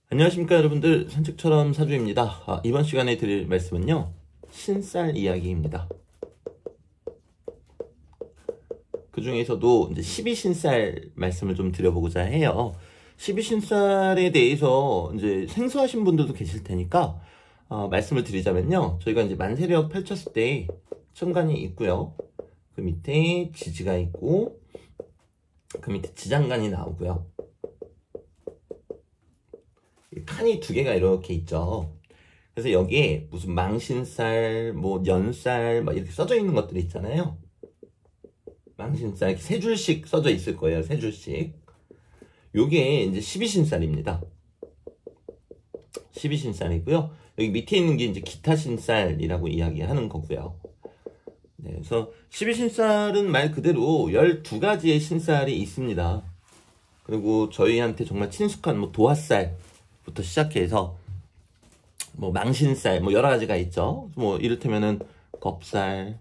안녕하십니까 여러분들, 산책처럼 사주입니다. 이번 시간에 드릴 말씀은요, 신쌀 이야기입니다. 그 중에서도 이제 12신쌀 말씀을 좀 드려보고자 해요. 12신쌀에 대해서 이제 생소하신 분들도 계실 테니까 말씀을 드리자면요, 저희가 이제 만세력 펼쳤을 때 천간이 있고요, 그 밑에 지지가 있고 그 밑에 지장간이 나오고요, 칸이 두 개가 이렇게 있죠. 그래서 여기에 무슨 망신쌀, 뭐 연쌀 막 이렇게 써져 있는 것들이 있잖아요. 망신쌀 세 줄씩 써져 있을 거예요. 세 줄씩. 요게 이제 12신쌀입니다. 12신쌀이고요. 여기 밑에 있는 게 이제 기타신쌀이라고 이야기하는 거고요. 네, 그래서 12신쌀은 말 그대로 12가지의 신쌀이 있습니다. 그리고 저희한테 정말 친숙한 뭐 도화쌀부터 시작해서 뭐 망신쌀 뭐 여러 가지가 있죠. 뭐 이를테면은 겁쌀,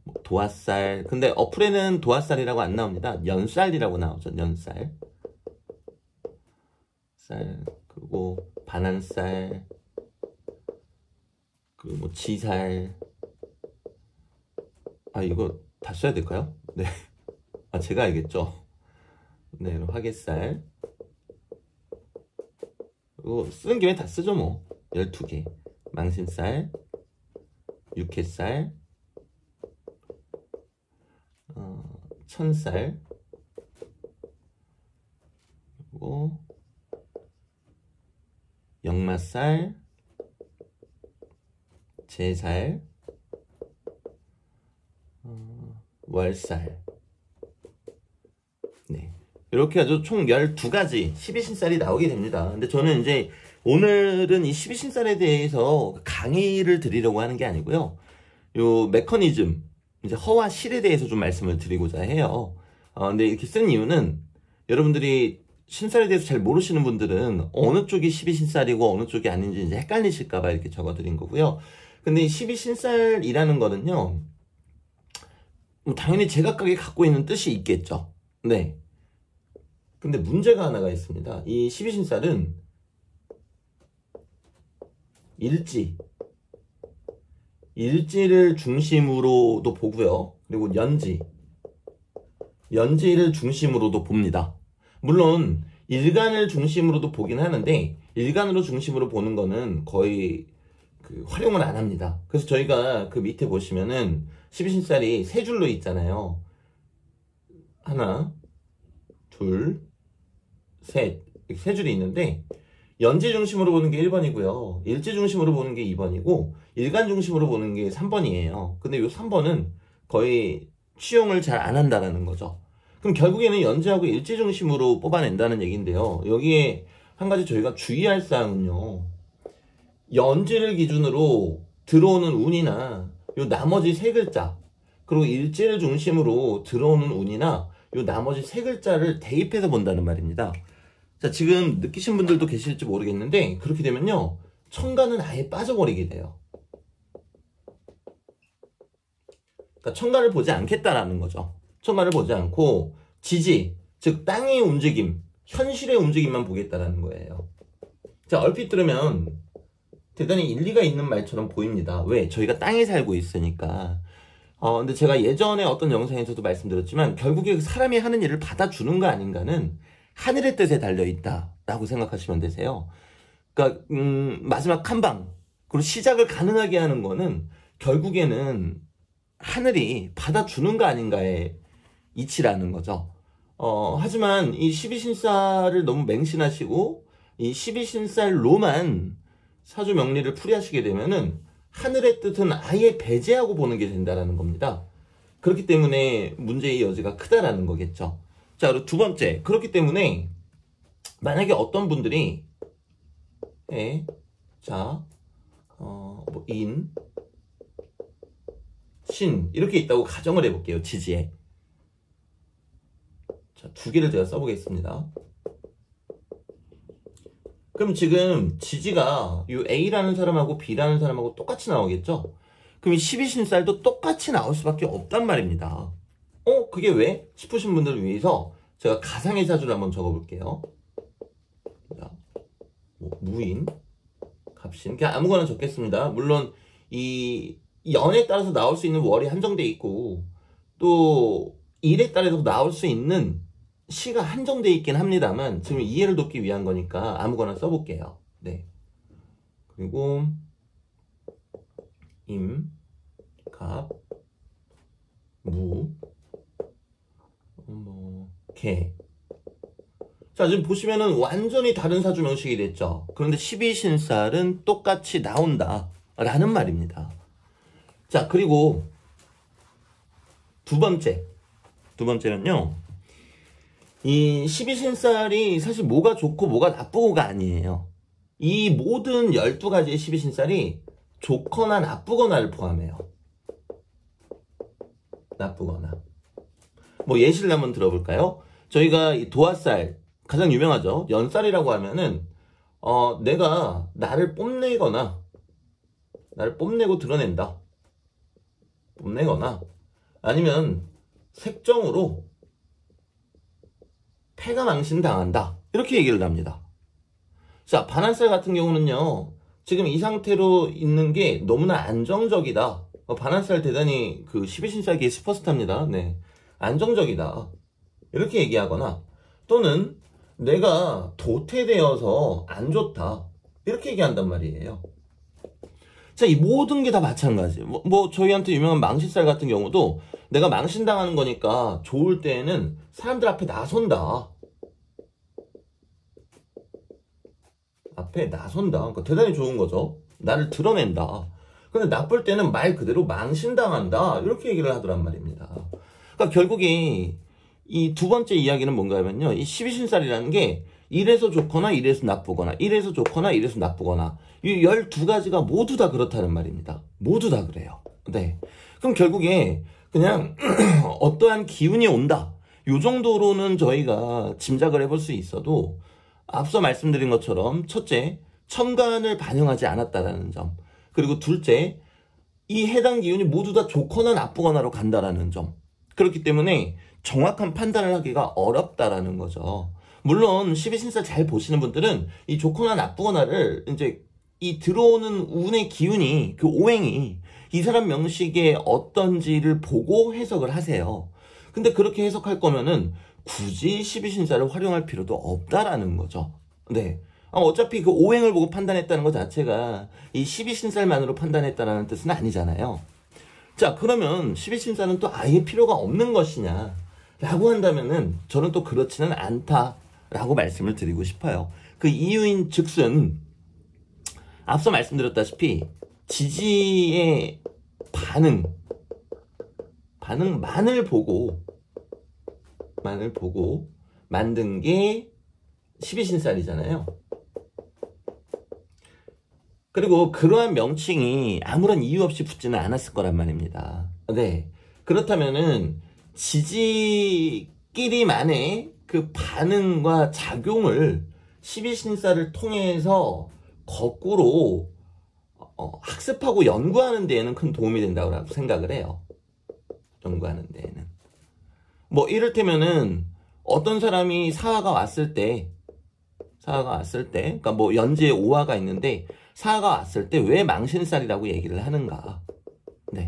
뭐 도화쌀. 근데 어플에는 도화쌀이라고 안 나옵니다. 연쌀이라고 나오죠. 연쌀. 쌀, 그리고 반환쌀, 그리고 뭐 지살. 이거 다 써야 될까요? 네. 제가 알겠죠. 네, 화개쌀. 쓰는 김에 다 쓰죠 뭐. 12개. 망신쌀, 육회쌀, 천쌀, 그리고 역마쌀, 제살, 월쌀. 네, 이렇게 아주 총 12가지 12신쌀이 나오게 됩니다. 근데 저는 이제 오늘은 이 12신쌀에 대해서 강의를 드리려고 하는 게 아니고요, 요 메커니즘, 이제 허와 실에 대해서 좀 말씀을 드리고자 해요. 근데 이렇게 쓴 이유는, 여러분들이 신쌀에 대해서 잘 모르시는 분들은 어느 쪽이 12신쌀이고 어느 쪽이 아닌지 이제 헷갈리실까봐 이렇게 적어드린 거고요. 근데 이 12신쌀이라는 거는요, 뭐 당연히 제각각이 갖고 있는 뜻이 있겠죠. 네. 근데 문제가 하나가 있습니다. 이 12신쌀은 일지를 중심으로도 보고요, 그리고 연지를 중심으로도 봅니다. 물론 일간을 중심으로도 보긴 하는데, 일간으로 중심으로 보는 거는 거의 활용을 안 합니다. 그래서 저희가 그 밑에 보시면은 12신쌀이 세 줄로 있잖아요. 하나, 둘, 셋, 이렇게 세 줄이 있는데, 연지 중심으로 보는 게 1번이고요. 일지 중심으로 보는 게 2번이고, 일간 중심으로 보는 게 3번이에요. 근데 이 3번은 거의 취용을 잘 안 한다는 거죠. 그럼 결국에는 연지하고 일지 중심으로 뽑아낸다는 얘기인데요. 여기에 한 가지 저희가 주의할 사항은요, 연지를 기준으로 들어오는 운이나 요 나머지 세 글자, 그리고 일지를 중심으로 들어오는 운이나 요 나머지 세 글자를 대입해서 본다는 말입니다. 자, 지금 느끼신 분들도 계실지 모르겠는데, 그렇게 되면요, 천간은 아예 빠져버리게 돼요. 그러니까 천간을 보지 않겠다라는 거죠. 천간을 보지 않고 지지, 즉 땅의 움직임, 현실의 움직임만 보겠다라는 거예요. 자, 얼핏 들으면 대단히 일리가 있는 말처럼 보입니다. 왜? 저희가 땅에 살고 있으니까. 근데 제가 예전에 어떤 영상에서도 말씀드렸지만, 결국에 사람이 하는 일을 받아주는 거 아닌가는 하늘의 뜻에 달려있다라고 생각하시면 되세요. 그러니까 마지막 한방, 그리고 시작을 가능하게 하는 거는 결국에는 하늘이 받아주는 거 아닌가의 이치라는 거죠. 하지만 이 12신쌀을 너무 맹신하시고 이 12신쌀로만 사주 명리를 풀이하시게 되면은 하늘의 뜻은 아예 배제하고 보는 게 된다라는 겁니다. 그렇기 때문에 문제의 여지가 크다라는 거겠죠. 자, 그리고 두 번째, 그렇기 때문에 만약에 어떤 분들이 뭐 인, 신 이렇게 있다고 가정을 해볼게요. 지지에. 자, 두 개를 제가 써보겠습니다. 그럼 지금 지지가 이 A라는 사람하고 B라는 사람하고 똑같이 나오겠죠? 그럼 이 12신쌀도 똑같이 나올 수밖에 없단 말입니다. 그게 왜? 싶으신 분들을 위해서 제가 가상의 사주를 한번 적어볼게요. 무인, 갑신. 그냥 아무거나 적겠습니다. 물론 이 연에 따라서 나올 수 있는 월이 한정돼 있고 또 일에 따라서 나올 수 있는 시가 한정돼 있긴 합니다만 지금 이해를 돕기 위한 거니까 아무거나 써볼게요. 네. 그리고 임, 갑, 무, 개. 자, 지금 보시면은 완전히 다른 사주 명식이 됐죠. 그런데 12신살은 똑같이 나온다 라는 말입니다. 자, 그리고 두 번째는요, 이 12신살이 사실 뭐가 좋고 뭐가 나쁘고가 아니에요. 이 모든 12가지의 12신살이 좋거나 나쁘거나를 포함해요. 나쁘거나. 뭐 예시를 한번 들어볼까요? 저희가 이 도화살, 가장 유명하죠. 연살이라고 하면은 내가 나를 뽐내거나 나를 뽐내고 드러낸다. 뽐내거나 아니면 색정으로 패가 망신당한다. 이렇게 얘기를 합니다. 자, 반환살 같은 경우는요. 지금 이 상태로 있는 게 너무나 안정적이다. 반환살 대단히 그 12신살기의 슈퍼스타입니다. 네. 안정적이다. 이렇게 얘기하거나 또는 내가 도태되어서 안 좋다. 이렇게 얘기한단 말이에요. 자, 이 모든 게 다 마찬가지. 뭐 저희한테 유명한 망신살 같은 경우도 내가 망신당하는 거니까 좋을 때에는 사람들 앞에 나선다. 앞에 나선다. 그러니까 대단히 좋은 거죠. 나를 드러낸다. 근데 나쁠 때는 말 그대로 망신당한다. 이렇게 얘기를 하더란 말입니다. 그러니까 결국에 이 두 번째 이야기는 뭔가 하면요. 이 12신살이라는 게 이래서 좋거나 이래서 나쁘거나 이래서 좋거나 이래서 나쁘거나 이 12가지가 모두 다 그렇다는 말입니다. 모두 다 그래요. 네. 그럼 결국에 그냥 어떠한 기운이 온다. 요 정도로는 저희가 짐작을 해볼 수 있어도 앞서 말씀드린 것처럼 첫째, 천간을 반영하지 않았다라는 점. 그리고 둘째, 이 해당 기운이 모두 다 좋거나 나쁘거나로 간다라는 점. 그렇기 때문에 정확한 판단을 하기가 어렵다라는 거죠. 물론 12신살 잘 보시는 분들은 이 좋거나 나쁘거나를 이제 이 들어오는 운의 기운이 그 오행이 이 사람 명식에 어떤지를 보고 해석을 하세요. 근데 그렇게 해석할 거면은 굳이 12신살을 활용할 필요도 없다라는 거죠. 네. 어차피 그 오행을 보고 판단했다는 것 자체가 이 12신살만으로 판단했다는 뜻은 아니잖아요. 자, 그러면 12신살은 또 아예 필요가 없는 것이냐 라고 한다면은 저는 또 그렇지는 않다라고 말씀을 드리고 싶어요. 그 이유인 즉슨 앞서 말씀드렸다시피 지지의 반응만을 보고 만든 게 12신살이잖아요. 그리고 그러한 명칭이 아무런 이유 없이 붙지는 않았을 거란 말입니다. 네. 그렇다면은 지지끼리만의 그 반응과 작용을 12신살을 통해서 거꾸로 학습하고 연구하는 데에는 큰 도움이 된다고 생각을 해요. 연구하는 데에는. 뭐 이를테면은 어떤 사람이 사화가 왔을 때 그러니까 뭐 연지에 오화가 있는데 사화가 왔을 때 왜 망신살이라고 얘기를 하는가. 네.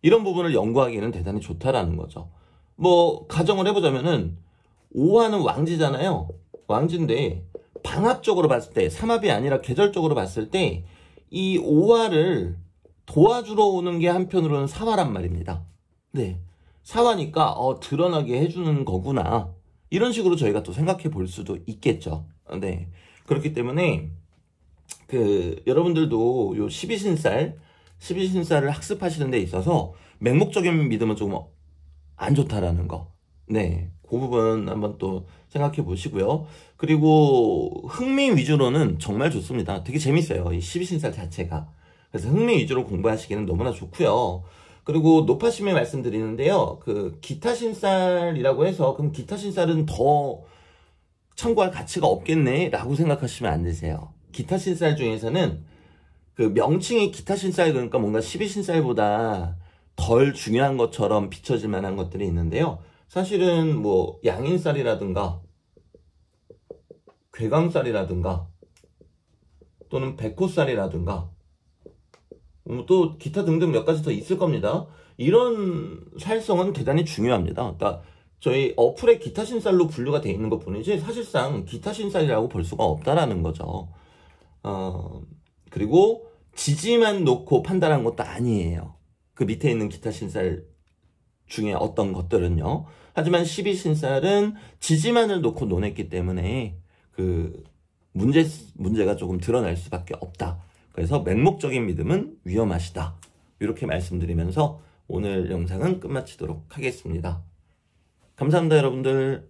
이런 부분을 연구하기에는 대단히 좋다라는 거죠. 뭐 가정을 해보자면은 오화는 왕지잖아요. 왕지인데 방합적으로 봤을 때, 삼합이 아니라 계절적으로 봤을 때 이 오화를 도와주러 오는 게 한편으로는 사화란 말입니다. 네. 사화니까 드러나게 해주는 거구나. 이런 식으로 저희가 또 생각해 볼 수도 있겠죠. 네. 그렇기 때문에 여러분들도 요 12신살을 학습하시는 데 있어서 맹목적인 믿음은 조금 안 좋다라는 거. 네. 그 부분 한번 또 생각해 보시고요. 그리고 흥미 위주로는 정말 좋습니다. 되게 재밌어요. 이 12신살 자체가. 그래서 흥미 위주로 공부하시기는 너무나 좋고요. 그리고 높아심에 말씀드리는데요. 그 기타신살이라고 해서 그럼 기타신살은 더 참고할 가치가 없겠네 라고 생각하시면 안 되세요. 기타신살 중에서는 그 명칭이 기타신살, 그러니까 뭔가 12신살보다 덜 중요한 것처럼 비춰질 만한 것들이 있는데요. 사실은 뭐 양인살이라든가 괴강살이라든가 또는 백호살이라든가 또 기타 등등 몇 가지 더 있을 겁니다. 이런 사회성은 대단히 중요합니다. 그러니까 저희 어플에 기타 신살로 분류가 되어 있는 것 뿐이지 사실상 기타 신살이라고 볼 수가 없다라는 거죠. 그리고 지지만 놓고 판단한 것도 아니에요. 그 밑에 있는 기타 신살 중에 어떤 것들은요. 하지만 12신살은 지지만을 놓고 논했기 때문에 그 문제가 조금 드러날 수밖에 없다. 그래서 맹목적인 믿음은 위험하시다. 이렇게 말씀드리면서 오늘 영상은 끝마치도록 하겠습니다. 감사합니다, 여러분들.